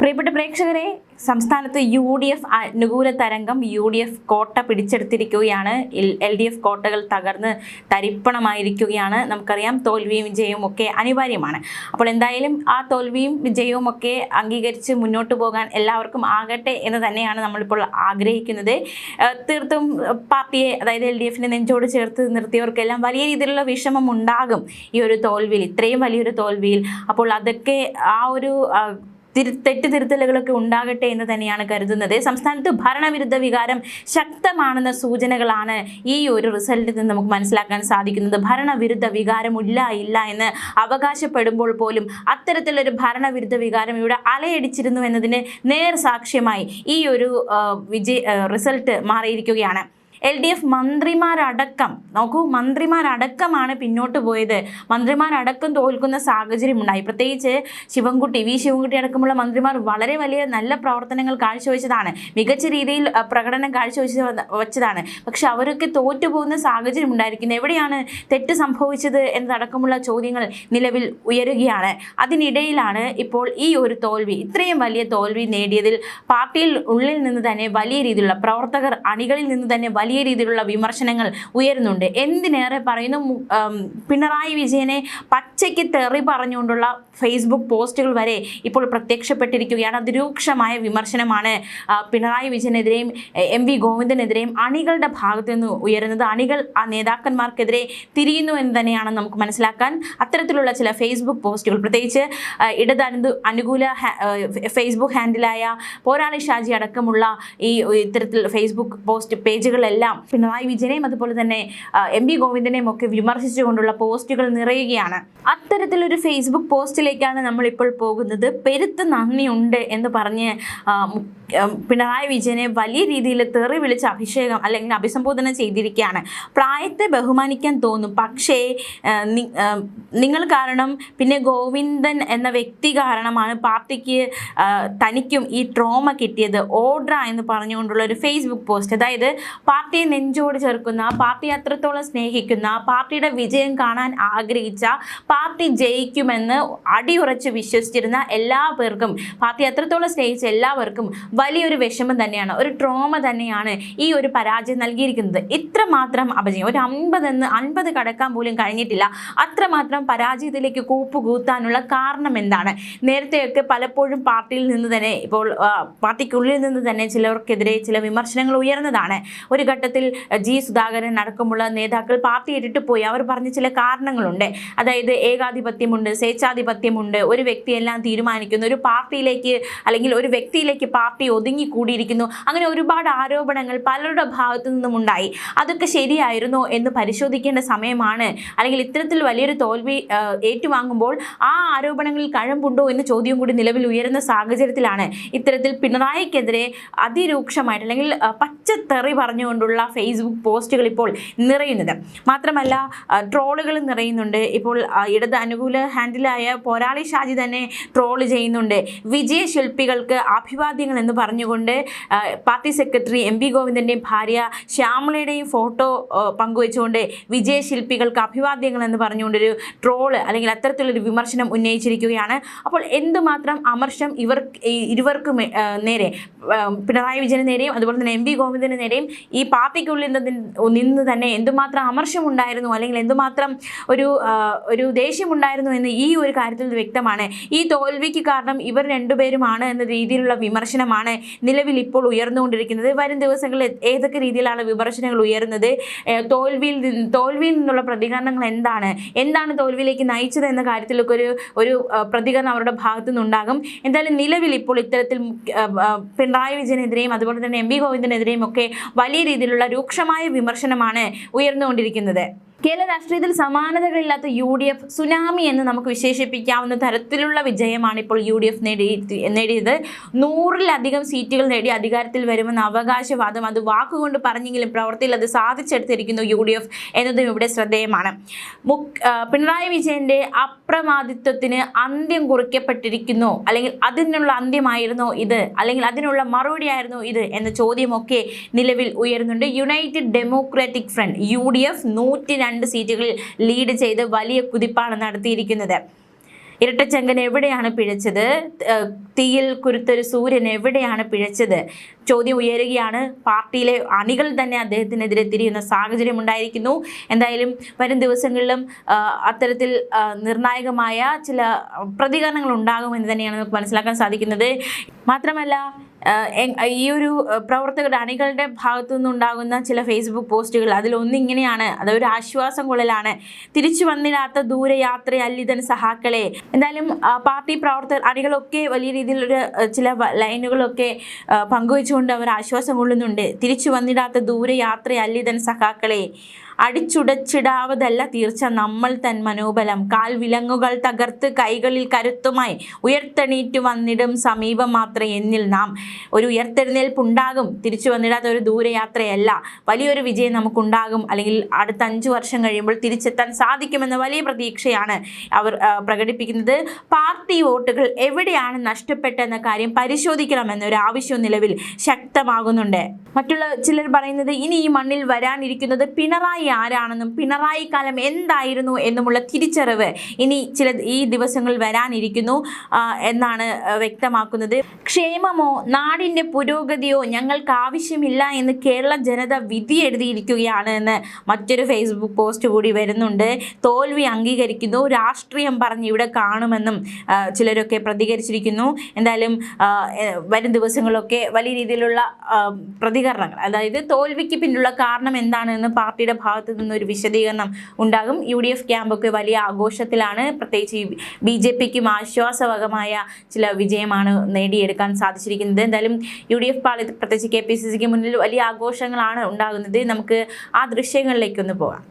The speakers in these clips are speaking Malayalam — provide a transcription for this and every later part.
പ്രിയപ്പെട്ട പ്രേക്ഷകരെ, സംസ്ഥാനത്ത് UDF അനുകൂല തരംഗം. UDF കോട്ട പിടിച്ചെടുത്തിരിക്കുകയാണ്. LDF കോട്ടകൾ തകർന്ന് തരിപ്പണമായിരിക്കുകയാണ്. നമുക്കറിയാം തോൽവിയും വിജയവും ഒക്കെ അനിവാര്യമാണ്. അപ്പോൾ എന്തായാലും ആ തോൽവിയും വിജയവും ഒക്കെ അംഗീകരിച്ച് മുന്നോട്ട് പോകാൻ എല്ലാവർക്കും ആകട്ടെ എന്ന് തന്നെയാണ് നമ്മളിപ്പോൾ ആഗ്രഹിക്കുന്നത്. തീർത്തും പാർട്ടിയെ, അതായത് LDFനെ നെഞ്ചോട് ചേർത്ത് നിർത്തിയവർക്കെല്ലാം വലിയ രീതിയിലുള്ള വിഷമം ഉണ്ടാകും ഈ ഒരു തോൽവിയിൽ, ഇത്രയും വലിയൊരു തോൽവിയിൽ. അപ്പോൾ അതൊക്കെ ആ ഒരു തെറ്റുതിരുത്തലുകളൊക്കെ ഉണ്ടാകട്ടെ എന്ന് തന്നെയാണ് കരുതുന്നത്. സംസ്ഥാനത്ത് ഭരണവിരുദ്ധ വികാരം ശക്തമാണെന്ന സൂചനകളാണ് ഈ ഒരു റിസൾട്ടിൽ നിന്ന് നമുക്ക് മനസ്സിലാക്കാൻ സാധിക്കുന്നത്. ഭരണവിരുദ്ധ വികാരമില്ല എന്ന് അവകാശപ്പെടുമ്പോൾ പോലും അത്തരത്തിലൊരു ഭരണവിരുദ്ധ വികാരം ഇവിടെ അലയടിച്ചിരുന്നു എന്നതിന് നേർസാക്ഷ്യമായി ഈ ഒരു റിസൾട്ട് മാറിയിരിക്കുകയാണ്. LDF മന്ത്രിമാരടക്കം നോക്കൂ, മന്ത്രിമാരടക്കമാണ് പിന്നോട്ട് പോയത്. മന്ത്രിമാരടക്കം തോൽക്കുന്ന സാഹചര്യം ഉണ്ടായി. പ്രത്യേകിച്ച് വി ശിവൻകുട്ടി അടക്കമുള്ള മന്ത്രിമാർ വളരെ വലിയ നല്ല പ്രവർത്തനങ്ങൾ കാഴ്ചവെച്ചതാണ്, മികച്ച രീതിയിൽ പ്രകടനം കാഴ്ചവെച്ചതാണ്. പക്ഷെ അവരൊക്കെ തോറ്റുപോകുന്ന സാഹചര്യം ഉണ്ടായിരിക്കുന്നത്. എവിടെയാണ് തെറ്റ് സംഭവിച്ചത് എന്നതടക്കമുള്ള ചോദ്യങ്ങൾ നിലവിൽ ഉയരുകയാണ്. അതിനിടയിലാണ് ഇപ്പോൾ ഈ ഒരു തോൽവി, ഇത്രയും വലിയ തോൽവി നേടിയതിൽ പാർട്ടിയിൽ ഉള്ളിൽ നിന്ന് തന്നെ വലിയ രീതിയിലുള്ള പ്രവർത്തകർ അണികളിൽ നിന്ന് തന്നെ വലിയ രീതിയിലുള്ള വിമർശനങ്ങൾ ഉയരുന്നുണ്ട്. എന്തിനേറെ പറയുന്നു, പിണറായി വിജയനെ പച്ചയ്ക്ക് തെറി പറഞ്ഞുകൊണ്ടുള്ള ഫേസ്ബുക്ക് പോസ്റ്റുകൾ വരെ ഇപ്പോൾ പ്രത്യക്ഷപ്പെട്ടിരിക്കുകയാണ്. അതിരൂക്ഷമായ വിമർശനമാണ് പിണറായി വിജയനെതിരെയും MV ഗോവിന്ദനെതിരെയും അണികളുടെ ഭാഗത്തു നിന്ന് ഉയരുന്നത്. അണികൾ ആ നേതാക്കന്മാർക്കെതിരെ തിരിയുന്നു എന്ന് തന്നെയാണ് നമുക്ക് മനസ്സിലാക്കാൻ. അത്തരത്തിലുള്ള ചില ഫേസ്ബുക്ക് പോസ്റ്റുകൾ, പ്രത്യേകിച്ച് ഇടത് അനുകൂല ഫേസ്ബുക്ക് ഹാൻഡിലായ പോരാളി ഷാജി അടക്കമുള്ള ഈ ഇത്തരത്തിൽ ഫേസ്ബുക്ക് പോസ്റ്റ് പേജുകളെല്ലാം പിണറായി വിജയനെയും അതുപോലെ തന്നെ MV ഗോവിന്ദനെയും ഒക്കെ വിമർശിച്ചുകൊണ്ടുള്ള പോസ്റ്റുകൾ നിറയുകയാണ്. അത്തരത്തിലൊരു ഫേസ്ബുക്ക് പോസ്റ്റിലേക്കാണ് നമ്മളിപ്പോൾ പോകുന്നത്. പെരുത്ത് നന്ദിയുണ്ട് എന്ന് പറഞ്ഞ് പിണറായി വിജയനെ വലിയ രീതിയിൽ തെറി വിളിച്ച് അഭിസംബോധന ചെയ്തിരിക്കുകയാണ്. പ്രായത്തെ ബഹുമാനിക്കാൻ തോന്നും, പക്ഷേ നിങ്ങൾ കാരണം, പിന്നെ ഗോവിന്ദൻ എന്ന വ്യക്തി കാരണമാണ് പാർട്ടിക്ക് തനിക്കും ഈ ട്രോമ കിട്ടിയത്. ഓഡ്ര എന്ന് പറഞ്ഞുകൊണ്ടുള്ള ഒരു ഫേസ്ബുക്ക് പോസ്റ്റ്, അതായത് പാർട്ടിയെ നെഞ്ചോട് ചേർക്കുന്ന, പാർട്ടിയെ അത്രത്തോളം സ്നേഹിക്കുന്ന, പാർട്ടിയുടെ വിജയം കാണാൻ ആഗ്രഹിച്ച, പാർട്ടി ജയിക്കുമെന്ന് അടിയുറച്ച് വിശ്വസിച്ചിരുന്ന എല്ലാവർക്കും, പാർട്ടി അത്രത്തോളം സ്നേഹിച്ച എല്ലാവർക്കും വലിയൊരു വിഷമം തന്നെയാണ്, ഒരു ട്രോമ തന്നെയാണ് ഈ ഒരു പരാജയം നൽകിയിരിക്കുന്നത്. ഇത്രമാത്രം അപജയം, ഒരു 50 കടക്കാൻ പോലും കഴിഞ്ഞിട്ടില്ല. അത്രമാത്രം പരാജയത്തിലേക്ക് കൂപ്പുകൂത്താനുള്ള കാരണം എന്താണ്? നേരത്തെയൊക്കെ പലപ്പോഴും പാർട്ടിയിൽ നിന്ന് തന്നെ, ഇപ്പോൾ പാർട്ടിക്കുള്ളിൽ നിന്ന് തന്നെ ചിലർക്കെതിരെ ചില വിമർശനങ്ങൾ ഉയർന്നതാണ്. ഒരു ഘട്ടത്തിൽ സുധാകരൻ അടക്കമുള്ള നേതാക്കൾ പാർട്ടി ഇട്ടിട്ട് പോയി. അവർ പറഞ്ഞ ചില കാരണങ്ങളുണ്ട്. അതായത് ഏകാധിപത്യമുണ്ട്, സ്വേച്ഛാധിപത്യമുണ്ട്, ഒരു വ്യക്തിയെല്ലാം തീരുമാനിക്കുന്നു, ഒരു പാർട്ടിയിലേക്ക് അല്ലെങ്കിൽ ഒരു വ്യക്തിയിലേക്ക് പാർട്ടി ഒതുങ്ങിക്കൂടിയിരിക്കുന്നു. അങ്ങനെ ഒരുപാട് ആരോപണങ്ങൾ പലരുടെ ഭാഗത്തു നിന്നും ഉണ്ടായി. അതൊക്കെ ശരിയായിരുന്നോ എന്ന് പരിശോധിക്കേണ്ട സമയമാണ്. അല്ലെങ്കിൽ ഇത്തരത്തിൽ വലിയൊരു തോൽവി ഏറ്റുവാങ്ങുമ്പോൾ ആ ആരോപണങ്ങളിൽ കഴമ്പുണ്ടോ എന്ന ചോദ്യം കൂടി നിലവിൽ ഉയരുന്ന സാഹചര്യത്തിലാണ് ഇത്തരത്തിൽ പിണറായിക്കെതിരെ അതിരൂക്ഷമായിട്ട് അല്ലെങ്കിൽ പച്ചത്തെറി പറഞ്ഞുകൊണ്ടുള്ള ഫേസ്ബുക്ക് പോസ്റ്റുകൾ ഇപ്പോൾ നിറയുന്നത്. മാത്രമല്ല ട്രോളുകൾ നിറയുന്നുണ്ട്. ഇപ്പോൾ ഇടത് അനുകൂല ഹാൻഡിലായ പോരാളി ഷാജി തന്നെ ട്രോള് ചെയ്യുന്നുണ്ട്. വിജയശില്പികൾക്ക് അഭിവാദ്യങ്ങൾ എന്ന് പറഞ്ഞുകൊണ്ട് പാർട്ടി സെക്രട്ടറി MV ഗോവിന്ദൻ്റെയും ഭാര്യ ശ്യാമളയുടെയും ഫോട്ടോ പങ്കുവെച്ചുകൊണ്ട് വിജയശില്പികൾക്ക് അഭിവാദ്യങ്ങൾ എന്ന് പറഞ്ഞുകൊണ്ടൊരു ട്രോള് അല്ലെങ്കിൽ അത്തരത്തിലൊരു വിമർശനം ഉന്നയിച്ചിരിക്കുകയാണ്. അപ്പോൾ എന്തുമാത്രം അമർഷം ഇരുവർക്കും നേരെ, പിണറായി വിജയന് നേരെയും അതുപോലെ തന്നെ MV ഗോവിന്ദന് നേരെയും ഈ പാർട്ടിക്കുള്ളിൽ നിന്ന് തന്നെ എന്തുമാത്രം അമർഷമുണ്ടായിരുന്നു അല്ലെങ്കിൽ എന്തുമാത്രം ഒരു ദേഷ്യമുണ്ടായിരുന്നു എന്ന് ഈ ഒരു കാര്യത്തിൽ വ്യക്തമാണ്. ഈ തോൽവിക്ക് കാരണം ഇവർ രണ്ടുപേരുമാണ് എന്ന രീതിയിലുള്ള വിമർശനമാണ് നിലവിൽ ഇപ്പോൾ ഉയർന്നുകൊണ്ടിരിക്കുന്നത്. വരും ദിവസങ്ങളിൽ ഏതൊക്കെ രീതിയിലാണ് വിമർശനങ്ങൾ ഉയരുന്നത്, തോൽവിയിൽ നിന്നുള്ള പ്രതികരണങ്ങൾ എന്താണ് തോൽവിയിലേക്ക് നയിച്ചത് എന്ന കാര്യത്തിലൊക്കെ ഒരു പ്രതികരണം അവരുടെ ഭാഗത്തു നിന്നുണ്ടാകും. എന്തായാലും നിലവിൽ ഇപ്പോൾ ഇത്തരത്തിൽ പിണറായി വിജയനെതിരെയും അതുപോലെ തന്നെ MV ഗോവിന്ദനെതിരെയും ഒക്കെ വലിയ രീതിയിലുള്ള രൂക്ഷമായ വിമർശനമാണ് ഉയർന്നുകൊണ്ടിരിക്കുന്നത്. കേരള രാഷ്ട്രീയത്തിൽ സമാനതകളില്ലാത്ത UDF സുനാമി എന്ന് നമുക്ക് വിശേഷിപ്പിക്കാവുന്ന തരത്തിലുള്ള വിജയമാണ് ഇപ്പോൾ UDF നേടിയത്. 100-ലധികം സീറ്റുകൾ നേടി അധികാരത്തിൽ വരുമെന്ന അവകാശവാദം അത് വാക്കുകൊണ്ട് പറഞ്ഞെങ്കിലും പ്രവൃത്തിയിൽ അത് സാധിച്ചെടുത്തിരിക്കുന്നു UDF എന്നതും ഇവിടെ ശ്രദ്ധേയമാണ്. പിണറായി വിജയന്റെ അപ്രമാദിത്വത്തിന് അന്ത്യം കുറിക്കപ്പെട്ടിരിക്കുന്നു, അല്ലെങ്കിൽ അതിനുള്ള അന്ത്യമായിരുന്നോ ഇത്, അല്ലെങ്കിൽ അതിനുള്ള മറുപടിയായിരുന്നോ ഇത് എന്ന ചോദ്യമൊക്കെ നിലവിൽ ഉയരുന്നുണ്ട്. യുണൈറ്റഡ് ഡെമോക്രാറ്റിക് ഫ്രണ്ട് UDF 102 സീറ്റുകളിൽ ലീഡ് ചെയ്ത് വലിയ കുതിപ്പാണ് നടത്തിയിരിക്കുന്നത്. ഇരട്ടച്ചങ്കൻ എവിടെയാണ് പിഴച്ചത്? തീയിൽ കുരുത്തൊരു സൂര്യൻ എവിടെയാണ് പിഴച്ചത്? ചോദ്യം ഉയരുകയാണ്. പാർട്ടിയിലെ അണികൾ തന്നെ അദ്ദേഹത്തിനെതിരെ തിരിയുന്ന സാഹചര്യം ഉണ്ടായിരിക്കുന്നു. എന്തായാലും വരും ദിവസങ്ങളിലും അത്തരത്തിൽ നിർണായകമായ ചില പ്രതികരണങ്ങൾ ഉണ്ടാകുമെന്ന് തന്നെയാണ് നമുക്ക് മനസ്സിലാക്കാൻ സാധിക്കുന്നത്. മാത്രമല്ല ഈ ഒരു പ്രവർത്തകരുടെ അണികളുടെ ഭാഗത്തു നിന്നുണ്ടാകുന്ന ചില ഫേസ്ബുക്ക് പോസ്റ്റുകൾ അതിലൊന്നിങ്ങനെയാണ്, അതൊരു ആശ്വാസം കൊള്ളലാണ്. തിരിച്ചു വന്നിടാത്ത ദൂരയാത്രയല്ലിതൻ സഹാക്കളെ. എന്തായാലും പാർട്ടി പ്രവർത്തകർ അണികളൊക്കെ വലിയ രീതിയിലൊരു ചില ലൈനുകളൊക്കെ പങ്കുവെച്ചുകൊണ്ട് അവർ ആശ്വാസം കൊള്ളുന്നുണ്ട്. തിരിച്ചു വന്നിടാത്ത ദൂരയാത്രയല്ലിതൻ സഹാക്കളെ, അടിച്ചുടച്ചിടാവതല്ല തീർച്ച നമ്മൾ തൻ മനോബലം, കാൽ വിലങ്ങുകൾ തകർത്ത് കൈകളിൽ കരുത്തുമായി ഉയർത്തെണീറ്റ് വന്നിടും സമീപം മാത്രം എന്നിൽ നാം. ഒരു ഉയർത്തെഴുന്നേൽപ്പുണ്ടാകും. തിരിച്ചു വന്നിടാത്ത ഒരു ദൂരയാത്രയല്ല, വലിയൊരു വിജയം നമുക്കുണ്ടാകും. അല്ലെങ്കിൽ അടുത്ത 5 വർഷം കഴിയുമ്പോൾ തിരിച്ചെത്താൻ സാധിക്കുമെന്ന വലിയ പ്രതീക്ഷയാണ് അവർ പ്രകടിപ്പിക്കുന്നത്. പാർട്ടി വോട്ടുകൾ എവിടെയാണ് നഷ്ടപ്പെട്ടെന്ന കാര്യം പരിശോധിക്കണമെന്നൊരു ആവശ്യം നിലവിൽ ശക്തമാകുന്നുണ്ട്. മറ്റുള്ള ചിലർ പറയുന്നത് ഇനി ഈ മണ്ണിൽ വരാനിരിക്കുന്നത് പിണറായി ആരാണെന്നും പിണറായി കാലം എന്തായിരുന്നു എന്നുമുള്ള തിരിച്ചറിവ് ഇനി ഈ ദിവസങ്ങളിൽ വരാനിരിക്കുന്നു എന്നാണ് വ്യക്തമാക്കുന്നത്. ക്ഷേമമോ നാടിൻ്റെ പുരോഗതിയോ ഞങ്ങൾക്ക് ആവശ്യമില്ല എന്ന് കേരള ജനത വിധി എഴുതിയിരിക്കുകയാണ് എന്ന് മറ്റൊരു ഫേസ്ബുക്ക് പോസ്റ്റ് കൂടി വരുന്നുണ്ട്. തോൽവി അംഗീകരിക്കുന്നു, രാഷ്ട്രീയം പറഞ്ഞ് ഇവിടെ കാണുമെന്നും ചിലരൊക്കെ പ്രതികരിച്ചിരിക്കുന്നു. എന്തായാലും വരും ദിവസങ്ങളിലൊക്കെ വലിയ രീതിയിലുള്ള പ്രതികരണങ്ങൾ, അതായത് തോൽവിക്ക് പിന്നിലുള്ള കാരണം എന്താണെന്ന് പാർട്ടിയുടെ ഭാഗത്തു നിന്നൊരു വിശദീകരണം ഉണ്ടാകും. UDF ക്യാമ്പൊക്കെ വലിയ ആഘോഷത്തിലാണ്. പ്രത്യേകിച്ച് BJPക്കും ആശ്വാസകരമായ ചില വിജയമാണ് നേടിയെടുക്കാൻ സാധിച്ചിരിക്കുന്നത്. എന്തായാലും UDF പാളയത്തിൽ പ്രത്യേകിച്ച് KPCCക്ക് മുന്നിൽ വലിയ ആഘോഷങ്ങളാണ് ഉണ്ടാകുന്നത്. നമുക്ക് ആ ദൃശ്യങ്ങളിലേക്കൊന്ന് പോകാം.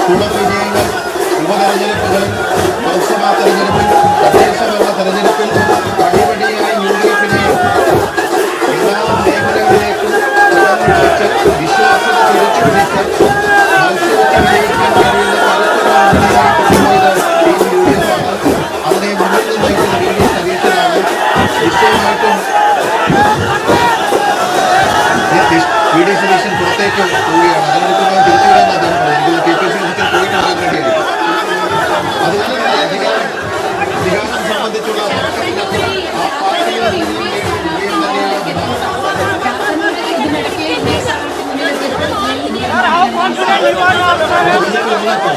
തുടർ വിജയങ്ങൾ ഉപതെരഞ്ഞെടുപ്പുകളിൽ ലോക്സഭാ തെരഞ്ഞെടുപ്പിൽ തദ്ദേശഭരണ തെരഞ്ഞെടുപ്പിൽ പടിപടിയായി UDFനെ എല്ലാ മേഖലകളിലേക്കും വെച്ച് വിശ്വാസം തിരിച്ചുപിടിച്ച് മത്സരിച്ച് വിജയിക്കാൻ കഴിയുന്ന കരുത്തുള്ള UDF ആണ്. അതിനെ മുന്നിൽ നയിക്കുന്ന VD സതീശനാണ്. നിശ്ചയമായിട്ടും VD സതീശൻ പുറത്തേക്ക് പോവുകയാണ്. അതിനടുത്ത് തിരിച്ചുവിടാൻ അദ്ദേഹം പറയുന്നത് KPCC പോയിട്ട് വരാൻ വേണ്ടിയായിരിക്കും. അതുപോലെ തന്നെ അധികാരം സംബന്ധിച്ചുള്ള ആ പാർട്ടിയുടെ വിജയം തന്നെയാണ്.